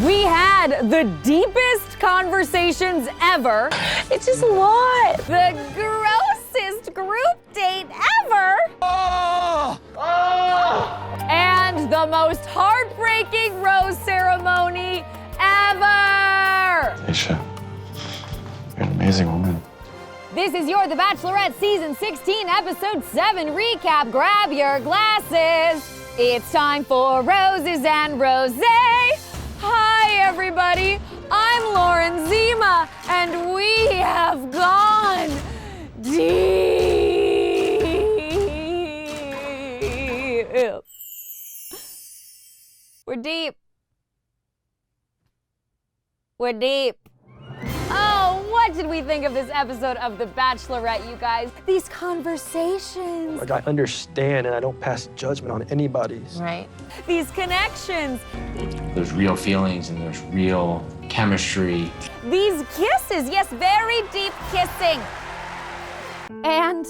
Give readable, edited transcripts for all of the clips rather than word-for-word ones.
We had the deepest conversations ever. It's just a lot. The grossest group date ever. Oh! Oh! And the most heartbreaking rose ceremony ever. Tayshia, you're an amazing woman. This is your The Bachelorette Season 16, Episode 7 recap. Grab your glasses. It's time for Roses and Rosé. Hi, everybody. I'm Lauren Zima, and we have gone deep. We're deep. We're deep. Oh, what did we think of this episode of The Bachelorette, you guys? These conversations. Like, I understand and I don't pass judgment on anybody's. Right. These connections. There's real feelings and there's real chemistry. These kisses, yes, very deep kissing. And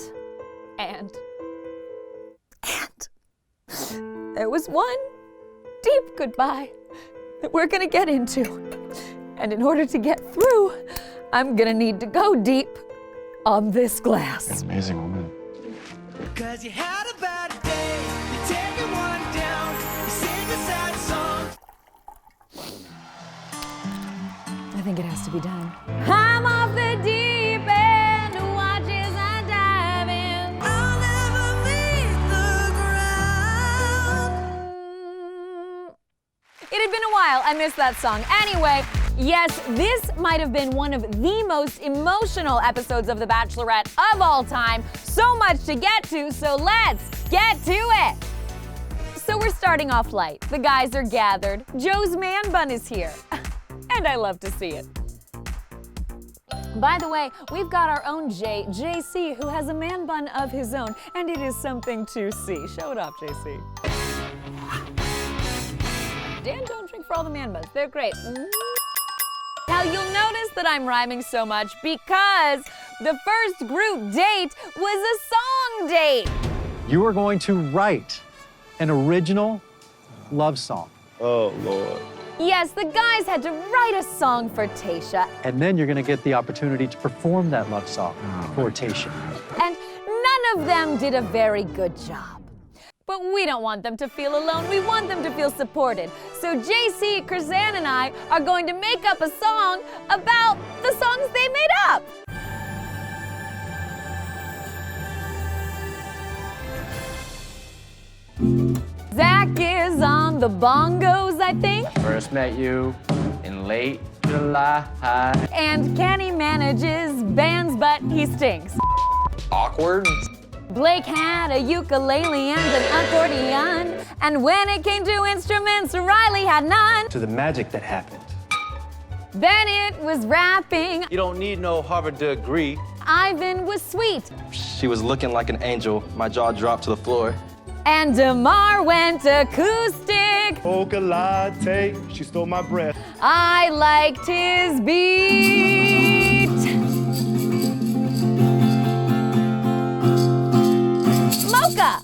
there was one deep goodbye that we're gonna get into. And in order to get through, I'm gonna need to go deep on this glass. You're an amazing woman. Cause you had a bad day, you're taking one down, you sing a sad song. I think it has to be done. I'm off the deep end, watch as I dive in. I'll never leave the ground. It had been a while, I missed that song. Anyway, yes, this might have been one of the most emotional episodes of The Bachelorette of all time. So much to get to, so let's get to it. So we're starting off light. The guys are gathered. Joe's man bun is here. And I love to see it. By the way, we've got our own JC, who has a man bun of his own, and it is something to see. Show it off, JC. Dan, don't drink for all the man buns. They're great. Now, you'll notice that I'm rhyming so much because the first group date was a song date. You are going to write an original love song. Oh, Lord. Yes, the guys had to write a song for Tayshia, And then you're going to get the opportunity to perform that love song for Tayshia. and none of them did a very good job. But we don't want them to feel alone. We want them to feel supported. So JC, Krzan, and I are going to make up a song about the songs they made up. Zach is on the bongos, I think. First met you in late July. And Kenny manages bands, but he stinks. Awkward? Blake had a ukulele and an accordion. And when it came to instruments, Riley had none. To the magic that happened. Bennett was rapping. You don't need no Harvard degree. Ivan was sweet. She was looking like an angel. My jaw dropped to the floor. And DeMar went acoustic. Mocha latte, she stole my breath. I liked his beat. Mocha.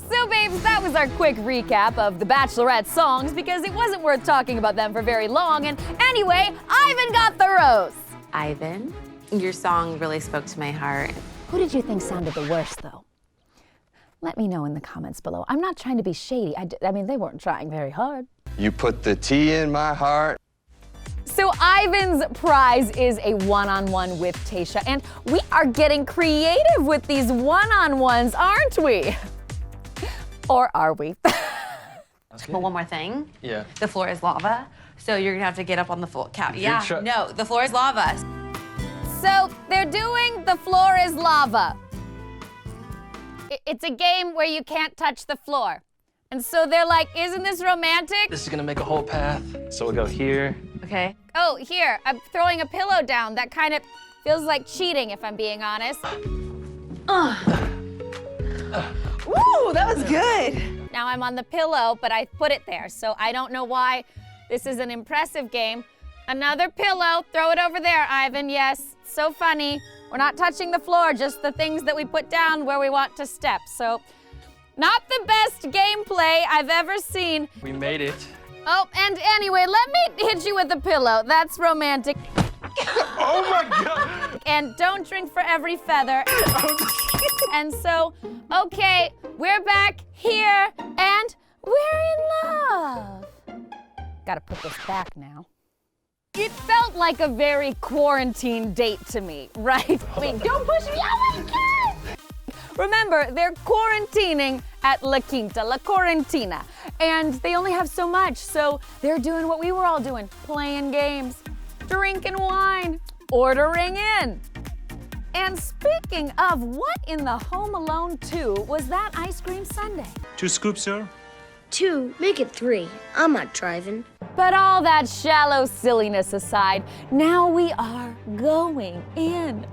So, babes, that was our quick recap of the Bachelorette songs because it wasn't worth talking about them for very long. And anyway, Ivan got the rose. Ivan, your song really spoke to my heart. Who did you think sounded the worst, though? Let me know in the comments below. I'm not trying to be shady. I mean, they weren't trying very hard. You put the T in my heart. So Ivan's prize is a one-on-one with Tayshia, and we are getting creative with these one-on-ones, aren't we? Or are we? But one more thing. Yeah. The floor is lava, so you're gonna have to get up on the floor. You're No, the floor is lava. So they're doing The Floor is Lava. It's a game where you can't touch the floor. And so they're like, isn't this romantic? This is gonna make a whole path. So we'll go here. Okay. Oh, here, I'm throwing a pillow down. That kind of feels like cheating, if I'm being honest. Ooh, that was good. Now I'm on the pillow, but I put it there, so I don't know why this is an impressive game. Another pillow, throw it over there, Ivan, yes. So funny. We're not touching the floor, just the things that we put down where we want to step. So, not the best game play I've ever seen. We made it. Oh, and anyway, let me hit you with a pillow. That's romantic. Oh my God! And don't drink for every feather. And so, okay, we're back here, and we're in love. Gotta put this back now. It felt like a very quarantine date to me, right? Wait, don't push me, oh my God! Remember, they're quarantining at La Quinta, La Quarantina. And they only have so much, so they're doing what we were all doing, playing games, drinking wine, ordering in. And speaking of, what in the Home Alone 2 was that ice cream sundae? 2 scoops, sir. 2, make it 3. I'm not driving. But all that shallow silliness aside, now we are going in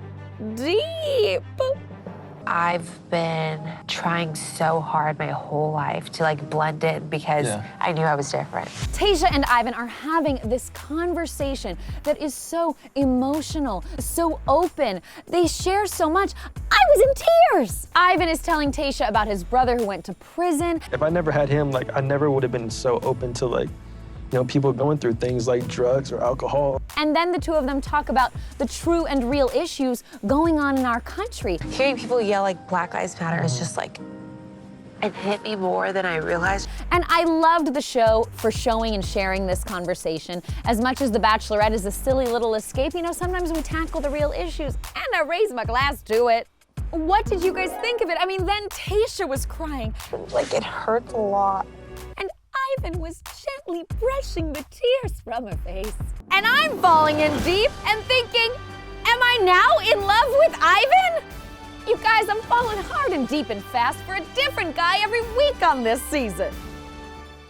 deep. I've been trying so hard my whole life to like blend in because I knew I was different. Tayshia and Ivan are having this conversation that is so emotional, so open. They share so much. I was in tears. Ivan is telling Tayshia about his brother who went to prison. If I never had him, like, I never would have been so open to, like, you know, people going through things like drugs or alcohol. And then the two of them talk about the true and real issues going on in our country. Hearing people yell like Black Lives Matter is just like, it hit me more than I realized. And I loved the show for showing and sharing this conversation. As much as The Bachelorette is a silly little escape, you know, sometimes we tackle the real issues, and I raise my glass to it. What did you guys think of it? I mean, then Tayshia was crying. Like, it hurts a lot. And Ivan was gently brushing the tears from her face. And I'm falling in deep and thinking, am I now in love with Ivan? You guys, I'm falling hard and deep and fast for a different guy every week on this season.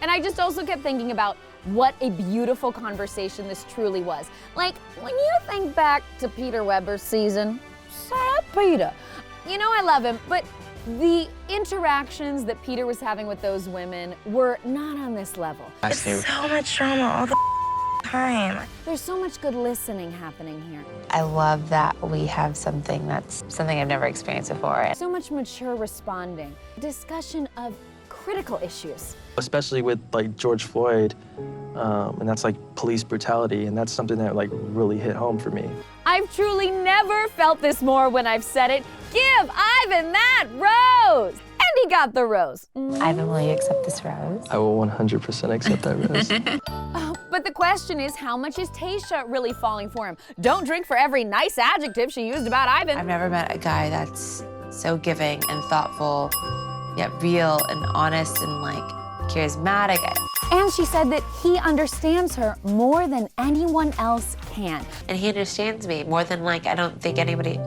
And I just also kept thinking about what a beautiful conversation this truly was. Like, when you think back to Peter Weber's season, sad Peter. You know I love him, but the interactions that Peter was having with those women were not on this level. It's so much drama all the time. There's so much good listening happening here. I love that we have something that's something I've never experienced before. So much mature responding. Discussion of critical issues. Especially with, like, George Floyd, and that's, like, police brutality, and that's something that, like, really hit home for me. I've truly never felt this more when I've said it. Give Ivan that rose! And he got the rose. Ivan, will you accept this rose? I will 100% accept that rose. But the question is, how much is Tayshia really falling for him? Don't drink for every nice adjective she used about Ivan. I've never met a guy that's so giving and thoughtful, yet real and honest and, like, charismatic. And she said that he understands her more than anyone else can. And he understands me more than, like, I don't think anybody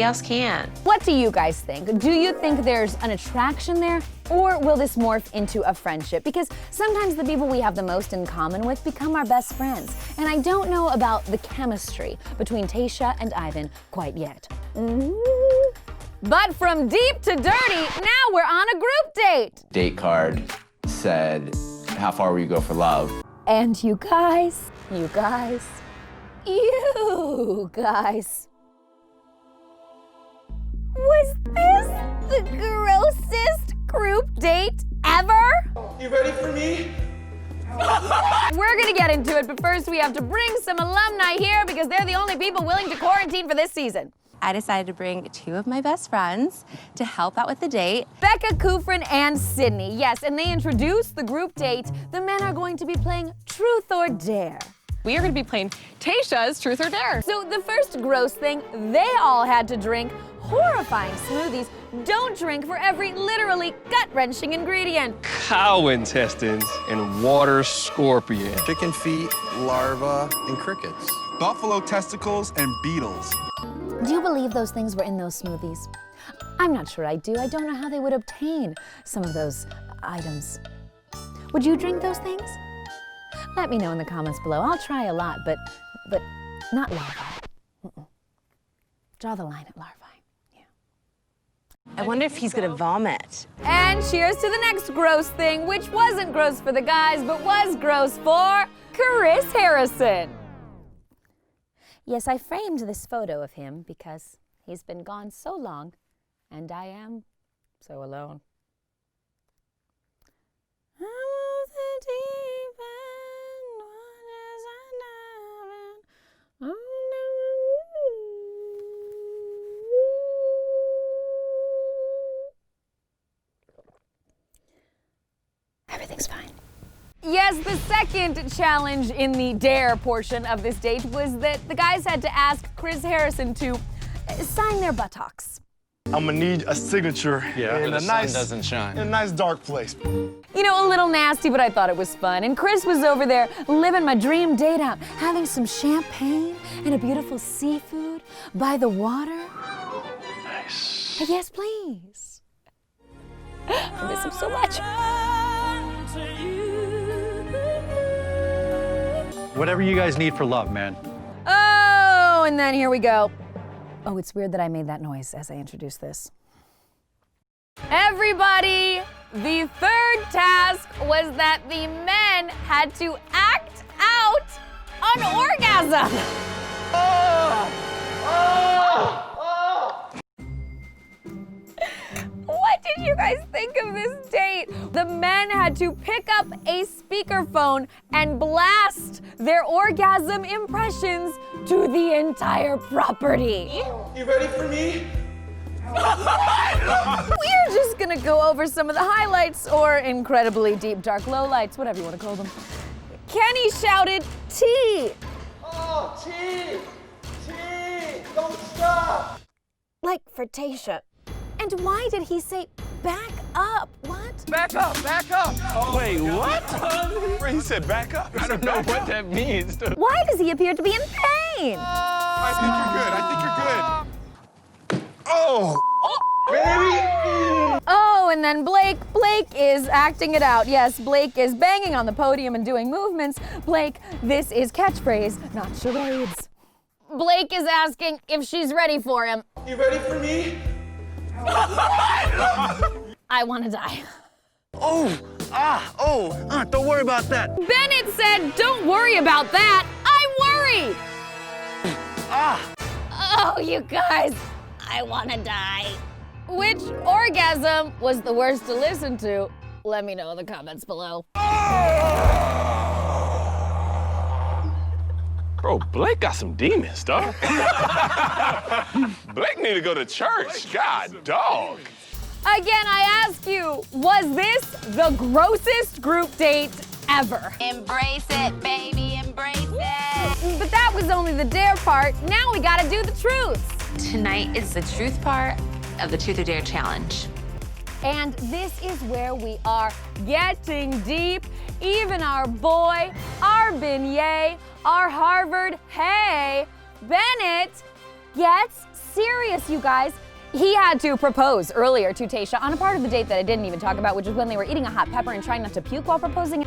else can. What do you guys think? Do you think there's an attraction there, or will this morph into a friendship? Because sometimes the people we have the most in common with become our best friends. And I don't know about the chemistry between Tayshia and Ivan quite yet. But from deep to dirty, now we're on a group date. Date card said, how far will you go for love? And you guys, was this the grossest group date ever? You ready for me? We're gonna get into it, but first we have to bring some alumni here because they're the only people willing to quarantine for this season. I decided to bring 2 of my best friends to help out with the date. Becca, Kufrin, and Sydney. Yes, and they introduced the group date. The men are going to be playing Truth or Dare. We are going to be playing TAYSHIA'S Truth or Dare. So the first gross thing, they all had to drink horrifying smoothies. Don't drink for every literally gut-wrenching ingredient. Cow-intestines and water scorpion. Chicken feet, larvae, and crickets. Buffalo testicles and beetles. Do you believe those things were in those smoothies? I'm not sure I do. I don't know how they would obtain some of those items. Would you drink those things? Let me know in the comments below. I'll try a lot, but not larvae. Draw the line at larvae. I wonder if he's going to vomit. And cheers to the next gross thing, which wasn't gross for the guys, but was gross for Chris Harrison. Yes, I framed this photo of him because he's been gone so long, and I am so alone. Everything's fine. Yes, the second challenge in the dare portion of this date was that the guys had to ask Chris Harrison to sign their buttocks. I'm gonna need a signature in a nice, doesn't shine. in a nice dark place. You know, a little nasty, but I thought it was fun. And Chris was over there living my dream date out, having some champagne and a beautiful seafood by the water. Nice. Yes, please. I miss him so much. Whatever you guys need for love, man. Oh, and then here we go. Oh, it's weird that I made that noise as I introduced this. Everybody, the third task was that the men had to act out an orgasm. What did you guys think of this date? The men had to pick up a speakerphone and blast their orgasm impressions to the entire property. You ready for me? We're just gonna go over some of the highlights, or incredibly deep, dark lowlights, whatever you wanna call them. Kenny shouted, "Tea!" Oh, T! T! Don't stop! Like for Tayshia. And why did he say back up? What? Back up, back up! Wait, what? He said back up. I don't know what that means. Why does he appear to be in pain? I think you're good. I think you're good. Oh! Baby! Oh, and then Blake is acting it out. Yes, Blake is banging on the podium and doing movements. Blake, this is catchphrase, not charades. Blake is asking if she's ready for him. You ready for me? I want to die. Don't worry about that. Bennett said, don't worry about that. I'm worried. Oh, you guys, I want to die. Which orgasm was the worst to listen to? Let me know in the comments below. Bro, Blake got some demons, dog. Blake need to go to church. God, dog. Again, I ask you, was this the grossest group date ever? Embrace it, baby, embrace it. But that was only the dare part. Now we gotta do the truth. Tonight is the truth part of the Truth or Dare challenge. And this is where we are getting deep. Even our boy, our beignet, our Harvard, hey, Bennett gets serious, you guys. He had to propose earlier to Tayshia on a part of the date that I didn't even talk about, which is when they were eating a hot pepper and trying not to puke while proposing.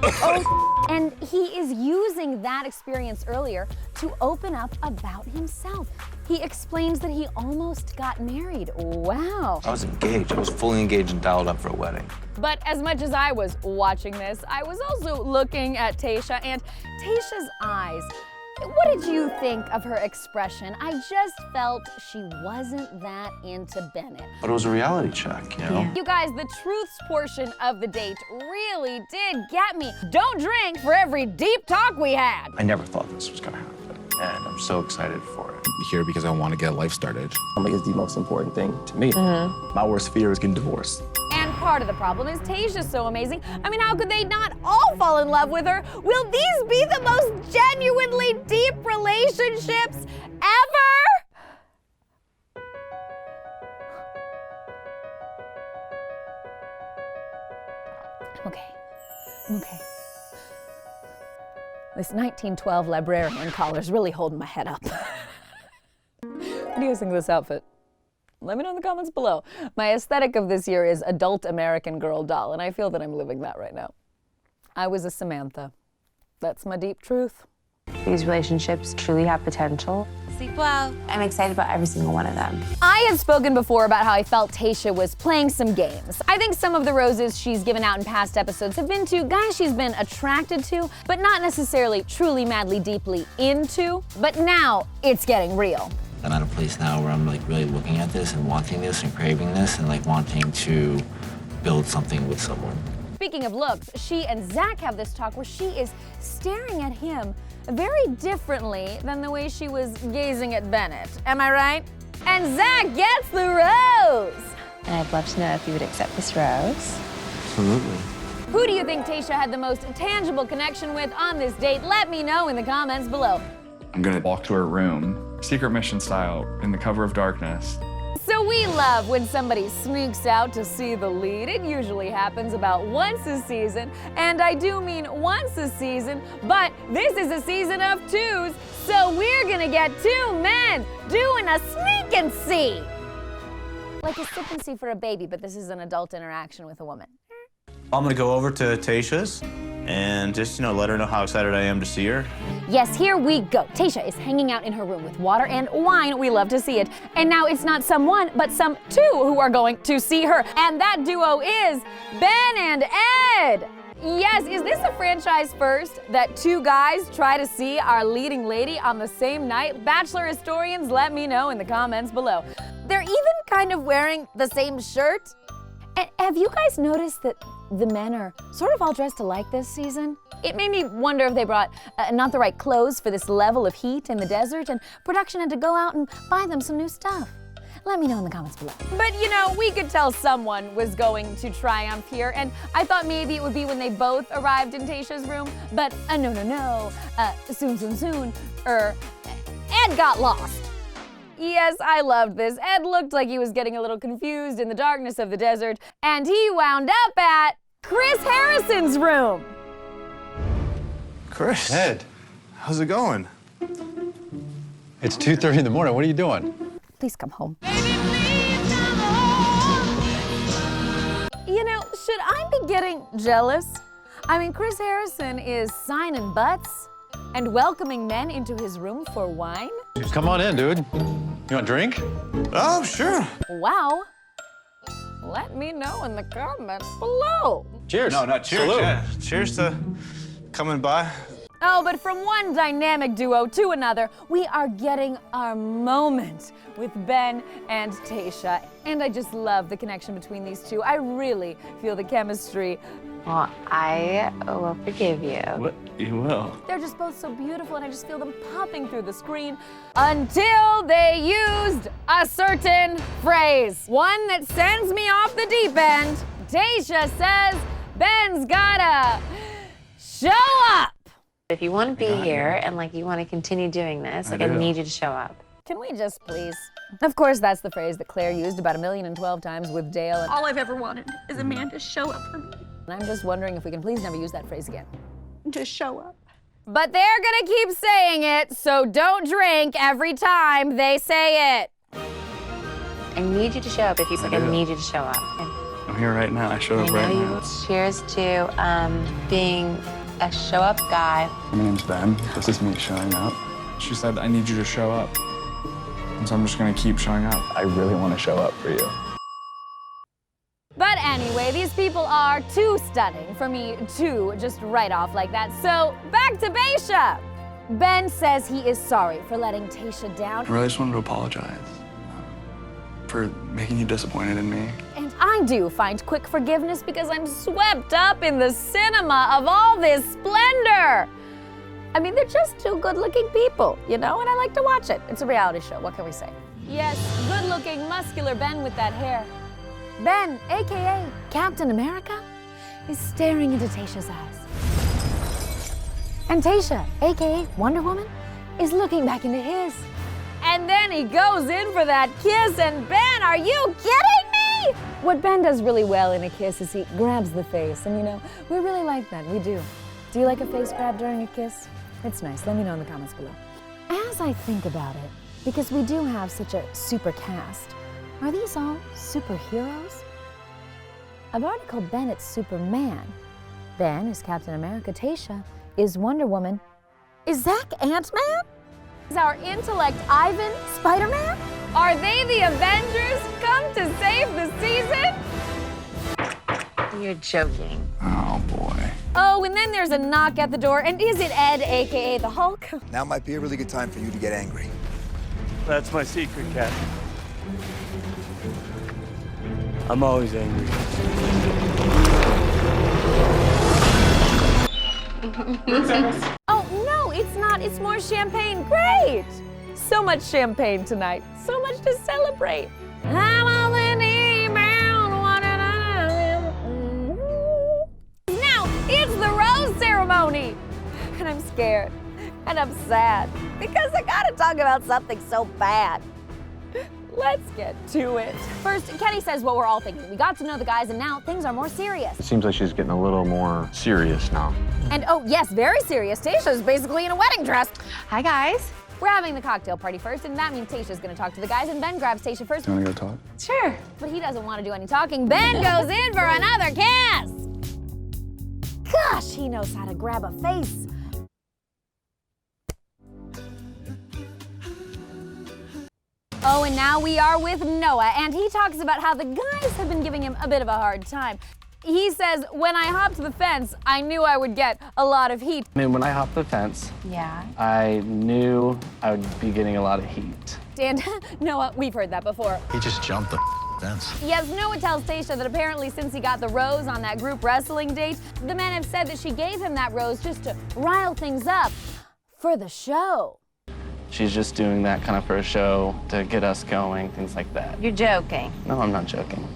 And he is using that experience earlier to open up about himself. He explains that he almost got married. Wow. I was engaged. I was fully engaged and dialed up for a wedding. But as much as I was watching this, I was also looking at Tayshia and Tayshia's eyes. What did you think of her expression? I just felt she wasn't that into Bennett. But it was a reality check, you know? You guys, the truths portion of the date really did get me. Don't drink for every deep talk we had. I never thought this was gonna happen, and I'm so excited for it. Here because I want to get life started. Family is the most important thing to me. My worst fear is getting divorced. And part of the problem is Tayshia's so amazing. I mean, how could they not all fall in love with her? Will these be the most genuinely deep relationships ever? I'm okay. This 1912 librarian collar's really holding my head up. What do you guys think of this outfit? Let me know in the comments below. My aesthetic of this year is adult American Girl doll, and I feel that I'm living that right now. I was a Samantha. That's my deep truth. These relationships truly have potential. Sleep well. I'm excited about every single one of them. I have spoken before about how I felt Tayshia was playing some games. I think some of the roses she's given out in past episodes have been to guys she's been attracted to, but not necessarily truly, madly, deeply into. But now it's getting real. I'm at a place now where I'm like really looking at this and wanting this and craving this and like wanting to build something with someone. Speaking of looks, she and Zach have this talk where she is staring at him very differently than the way she was gazing at Bennett. Am I right? And Zach gets the rose. And I'd love to know if you would accept this rose. Absolutely. Who do you think Tayshia had the most tangible connection with on this date? Let me know in the comments below. I'm gonna walk to her room, secret mission style, in the cover of darkness. So we love when somebody sneaks out to see the lead. It usually happens about once a season, and I do mean once a season, but this is a season of twos, so we're gonna get two men doing a sneak and see. Like a sip and see for a baby, but this is an adult interaction with a woman. I'm gonna go over to Tayshia's and just, let her know how excited I am to see her. Yes, here we go. Tayshia is hanging out in her room with water and wine. We love to see it. And now it's not some one, but some two who are going to see her. And that duo is Ben and Ed. Yes, is this a franchise first that two guys try to see our leading lady on the same night? Bachelor historians, let me know in the comments below. They're even kind of wearing the same shirt. And have you guys noticed that the men are sort of all dressed alike this season? It made me wonder if they brought not the right clothes for this level of heat in the desert, and production had to go out and buy them some new stuff. Let me know in the comments below. But we could tell someone was going to triumph here, and I thought maybe it would be when they both arrived in Tayshia's room, but no, soon, Ed got lost. Yes, I loved this. Ed looked like he was getting a little confused in the darkness of the desert, and he wound up at Chris Harrison's room. Chris. Ed. How's it going? It's 2:30 in the morning. What are you doing? Please come home. Should I be getting jealous? I mean, Chris Harrison is signing butts and welcoming men into his room for wine. Come on in, dude. You want a drink? Oh, sure. Wow. Let me know in the comments below. Cheers. No, not cheers. Salute. Yeah. Cheers to coming by. Oh, but from one dynamic duo to another, we are getting our moment with Ben and Tayshia. And I just love the connection between these two. I really feel the chemistry. Well, I will forgive you. What? You will? They're just both so beautiful, and I just feel them popping through the screen until they used a certain phrase. One that sends me off the deep end. Tayshia says, Ben's gotta show up. If you want to be here and you want to continue doing this, I need you to show up. Can we just please? Of course, that's the phrase that Claire used about 1,012 times with Dale. And All I've ever wanted is a man to show up for me. I'm just wondering if we can please never use that phrase again. Just show up. But they're gonna keep saying it, so don't drink every time they say it. I need you to show up. If you I need you to show up. I'm here right now. I showed up right now. Cheers to being a show-up guy. My name's Ben. This is me showing up. She said, I need you to show up. And so I'm just gonna keep showing up. I really want to show up for you. But anyway, these people are too stunning for me to just write off like that. So back to Tayshia. Ben says he is sorry for letting Tayshia down. I really just wanted to apologize for making you disappointed in me. And I do find quick forgiveness because I'm swept up in the cinema of all this splendor. I mean, they're just two good-looking people, and I like to watch it. It's a reality show, what can we say? Yes, good-looking, muscular Ben with that hair. Ben, AKA Captain America, is staring into Tayshia's eyes. And Tayshia, AKA Wonder Woman, is looking back into his. And then he goes in for that kiss, and Ben, are you kidding me? What Ben does really well in a kiss is he grabs the face, and we really like that, we do. Do you like a face grab during a kiss? It's nice, let me know in the comments below. As I think about it, because we do have such a super cast, are these all superheroes? I've already called Bennett Superman. Ben is Captain America. Tayshia is Wonder Woman. Is Zach Ant-Man? Is our intellect Ivan Spider-Man? Are they the Avengers come to save the season? You're joking. Oh, boy. Oh, and then there's a knock at the door, and is it Ed, AKA the Hulk? Now might be a really good time for you to get angry. That's my secret, Captain. I'm always angry. Oh, no, it's not. It's more champagne. Great! So much champagne tonight. So much to celebrate. I'm on the knee bound. and I'm scared, and I'm sad, because I gotta talk about something so bad. Let's get to it. First, Kenny says what we're all thinking. We got to know the guys, and now things are more serious. It seems like she's getting a little more serious now. And oh, yes, very serious. Tayshia's basically in a wedding dress. Hi, guys. We're having the cocktail party first, and that means Tayshia's gonna talk to the guys, and Ben grabs Tayshia first. You wanna go talk? Sure. But he doesn't want to do any talking. Ben goes in for another kiss. Gosh, he knows how to grab a face. Oh, and now we are with Noah, and he talks about how the guys have been giving him a bit of a hard time. He says, when I hopped the fence, I knew I would get a lot of heat. I mean, when I hopped the fence, Yeah. I knew I would be getting a lot of heat. And Noah, we've heard that before. He just jumped the fence. Yes, Noah tells Tayshia that apparently since he got the rose on that group wrestling date, the men have said that she gave him that rose just to rile things up for the show. She's just doing that kind of for a show to get us going, things like that. You're joking. No, I'm not joking.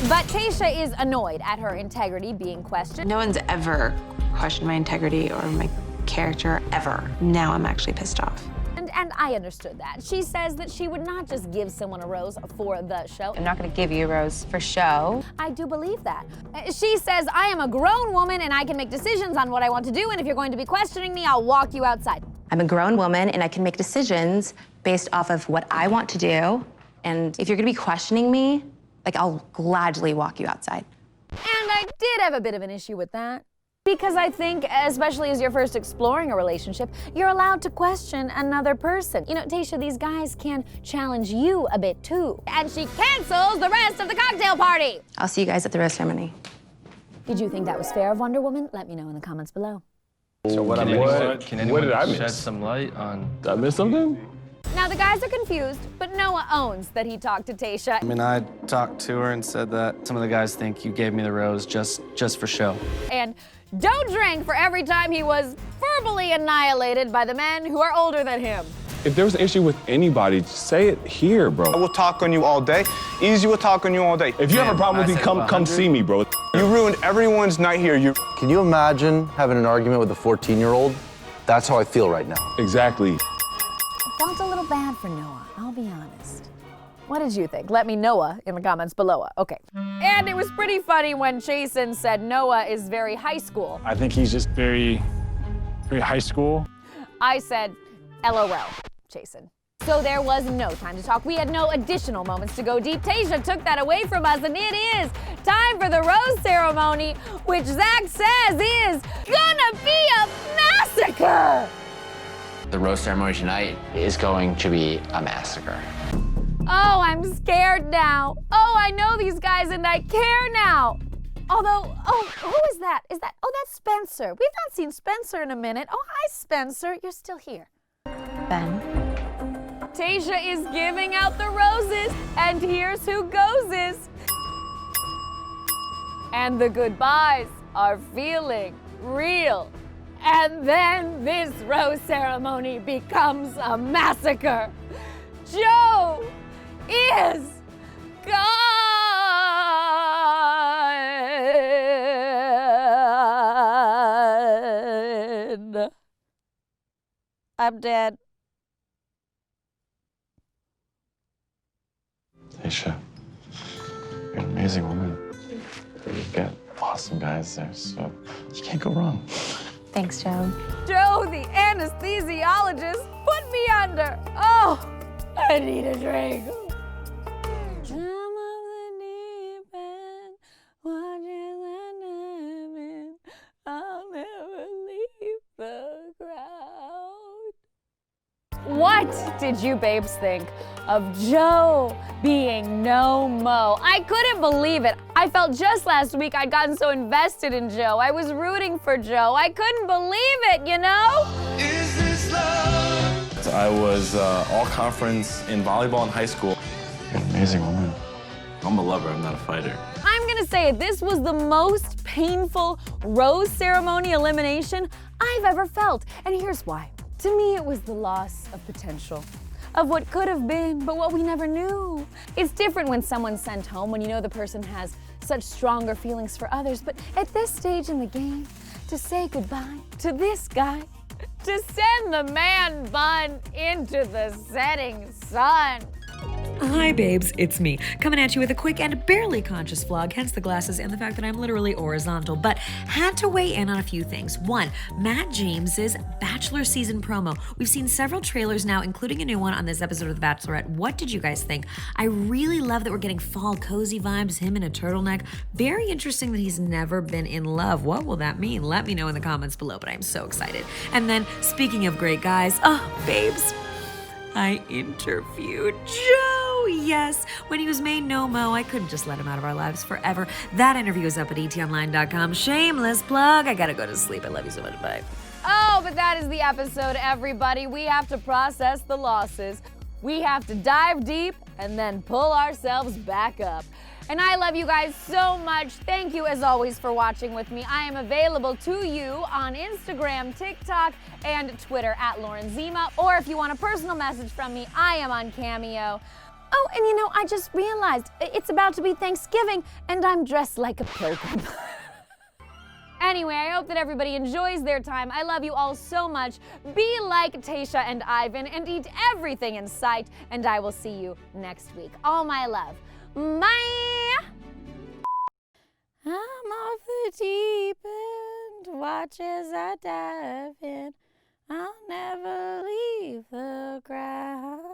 But Tayshia is annoyed at her integrity being questioned. No one's ever questioned my integrity or my character, ever. Now I'm actually pissed off. And I understood that. She says that she would not just give someone a rose for the show. I'm not gonna give you a rose for show. I do believe that. She says, I am a grown woman and I can make decisions on what I want to do, and if you're going to be questioning me, I'll walk you outside. I'm a grown woman and I can make decisions based off of what I want to do. And if you're gonna be questioning me, like, I'll gladly walk you outside. And I did have a bit of an issue with that. Because I think, especially as you're first exploring a relationship, you're allowed to question another person. You know, Tayshia, these guys can challenge you a bit too. And she cancels the rest of the cocktail party. I'll see you guys at the rose ceremony. Did you think that was fair of Wonder Woman? Let me know in the comments below. So what Can anyone did I miss? shed some light on? Did I miss something? Now the guys are confused, but Noah owns that he talked to Tayshia. I mean, I talked to her and said that some of the guys think you gave me the rose just for show. And don't drink for every time he was verbally annihilated by the men who are older than him. If there was an issue with anybody, just say it here, bro. I will talk on you all day. Easy will talk on you all day. If you have a problem with me, come see me, bro. You ruined everyone's night here. Can you imagine having an argument with a 14-year-old? That's how I feel right now. Exactly. Felt a little bad for Noah, I'll be honest. What did you think? Let me Noah in the comments below. Okay. And it was pretty funny when Jason said Noah is very high school. I think he's just very high school. I said, LOL, Jason. So there was no time to talk. We had no additional moments to go deep. Tayshia took that away from us, and it is time for the rose ceremony, which Zach says is gonna be a massacre. The rose ceremony tonight is going to be a massacre. Oh, I'm scared now. Oh, I know these guys and I care now. Although, oh, who is that? Oh, that's Spencer. We've not seen Spencer in a minute. Oh, hi, Spencer. You're still here. Ben. Tayshia is giving out the roses, and here's who goes. And the goodbyes are feeling real. And then this rose ceremony becomes a massacre. Joe is gone. I'm dead. Tayshia, you're an amazing woman. You've got awesome guys there, so you can't go wrong. Thanks, Joe. Joe, the anesthesiologist, put me under. Oh, I need a drink. I'll never leave the crowd. What did you babes think of Joe being no mo? I couldn't believe it. I felt just last week I'd gotten so invested in Joe. I was rooting for Joe. I couldn't believe it, you know? Is this love? I was all conference in volleyball in high school. You're an amazing woman. I'm a lover, I'm not a fighter. I'm gonna say this was the most painful rose ceremony elimination I've ever felt. And here's why. To me, it was the loss of potential, of what could have been, but what we never knew. It's different when someone's sent home, when you know the person has such stronger feelings for others, but at this stage in the game, to say goodbye to this guy, to send the man bun into the setting sun. Hi babes, it's me, coming at you with a quick and barely conscious vlog, hence the glasses and the fact that I'm literally horizontal, but had to weigh in on a few things. One, Matt James's Bachelor season promo. We've seen several trailers now, including a new one on this episode of The Bachelorette. What did you guys think? I really love that we're getting fall cozy vibes, him in a turtleneck. Very interesting that he's never been in love. What will that mean? Let me know in the comments below, but I'm so excited. And then, speaking of great guys, oh, babes, I interviewed Joe. Yes, when he was made no-mo, I couldn't just let him out of our lives forever. That interview is up at ETonline.com. Shameless plug. I gotta go to sleep. I love you so much. Bye. Oh, but that is the episode, everybody. We have to process the losses. We have to dive deep and then pull ourselves back up. And I love you guys so much. Thank you, as always, for watching with me. I am available to you on Instagram, TikTok, and Twitter at Lauren Zima. Or if you want a personal message from me, I am on Cameo. Oh, and you know, I just realized it's about to be Thanksgiving, and I'm dressed like a pilgrim. Anyway, I hope that everybody enjoys their time. I love you all so much. Be like Tayshia and Ivan and eat everything in sight, and I will see you next week. All my love. Bye! I'm off the deep end, watch as I dive in. I'll never leave the ground.